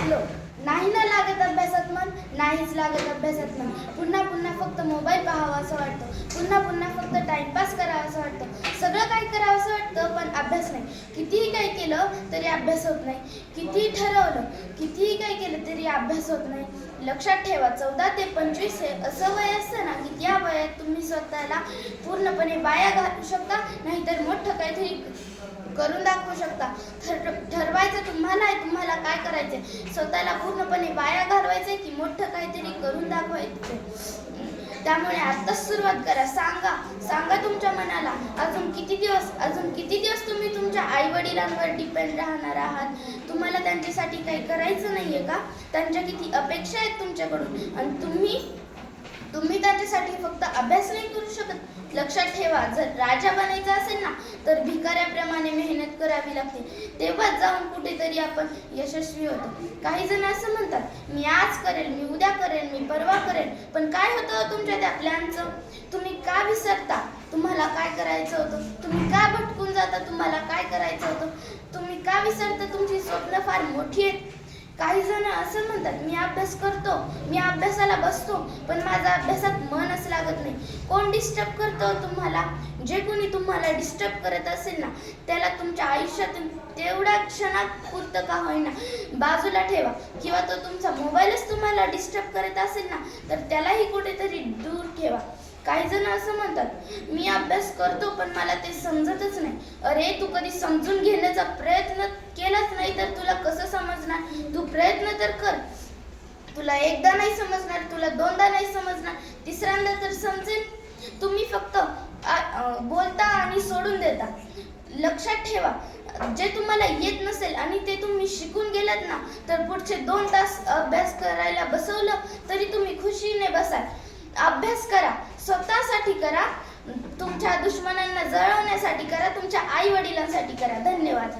थकलो. नाही ना लागत अभ्यासात मन, नाहीच लागत अभ्यासात मन. पुन्हा पुन्हा फक्त मोबाईल पाहावा असं वाटतं. पुन्हा पुन्हा फक्त टाइमपास करावा असं वाटतं. सगळं काही करावं असं वाटतं, पण अभ्यास नाही. कितीही काही केलं तरी अभ्यास होत नाही. कितीही ठरवलं, कितीही काही केलं तरी अभ्यास होत नाही. लक्षात ठेवा, 14 ते 25 हे असं वय असतं ना की त्या वयात तुम्ही स्वतःला पूर्णपणे वाया घालू शकता, नाहीतर मोठं काहीतरी करून दाखवू शकता. ठरवायचं तुम्हाला आहे, तुम्हाला काय करायचंय. स्वतःला पूर्णपणे वाया घालवायचंय की मोठं काहीतरी करून दाखवायचंय. त्यामुळे आत्ताच सुरुवात करा. सांगा तुमच्या मनाला, अजून किती दिवस तुम्ही तुमच्या आई वडिलांवर डिपेंड राहणार आहात. तुम्हाला त्यांच्यासाठी काही करायचं नाहीये का? त्यांच्या किती अपेक्षा आहेत तुमच्याकडून, आणि तुम्ही त्यांच्यासाठी फक्त अभ्यास नाही करू शकत. लक्षात ठेवा, जर राजा बनायचं असेल ना तर भिकाऱ्याप्रमाणे मेहनत करावी लागते. तेव्हाच जाऊन कुठेतरी आपण यशस्वी होतो. काही जण असं म्हणतात, मी आज करेल, मी उद्या करेल, मी परवा करेल. पण काय होतं तुमच्या त्या प्लॅनचं? तुम्ही का विसरता तुम्हाला काय करायचं होतं? तुम्ही का भटकून जाता तुम्हाला काय करायचं होतं? तुम्ही का विसरता तुमची स्वप्न फार मोठी आहेत? काही जण असं म्हणतात, मी अभ्यास करतो, मी अभ्यासाला बसतो, पण माझं अभ्यासात मनच लागत नाही. कोण डिस्टर्ब करतं तुम्हाला? जे कोणी तुम्हाला डिस्टर्ब करत असेल ना त्याला तुमच्या आयुष्यातून तेवढ्या क्षणात पुरतं का होईना बाजूला ठेवा. किंवा तो तुमचा मोबाईलच तुम्हाला डिस्टर्ब करत असेल ना तर त्यालाही कुठेतरी दूर ठेवा. काही जण असं म्हणतात, मी अभ्यास करतो पण मला ते समजतच नाही. अरे, तू कधी समजून घेण्याचा प्रयत्न केलाच नाही तर तुला कसं समजणार? तू प्रयत्न तर कर. तुला एकदा नाही समजणार, तुला दोनदा नाही समजणार, तिसऱ्यांदा तर समजेल. तुम्ही फक्त बोलता आणि सोडून देता. लक्षात ठेवा, जे तुम्हाला येत नसेल आणि ते तुम्ही शिकून गेलात ना तर पुढचे 2 तास अभ्यास करायला बसवलं तरी तुम्ही खुशीने बसाल. अभ्यास करा, स्वतःसाठी करा, तुमच्या दुश्मनांना जळवण्यासाठी करा, तुमच्या आई वडिलांसाठी करा. धन्यवाद.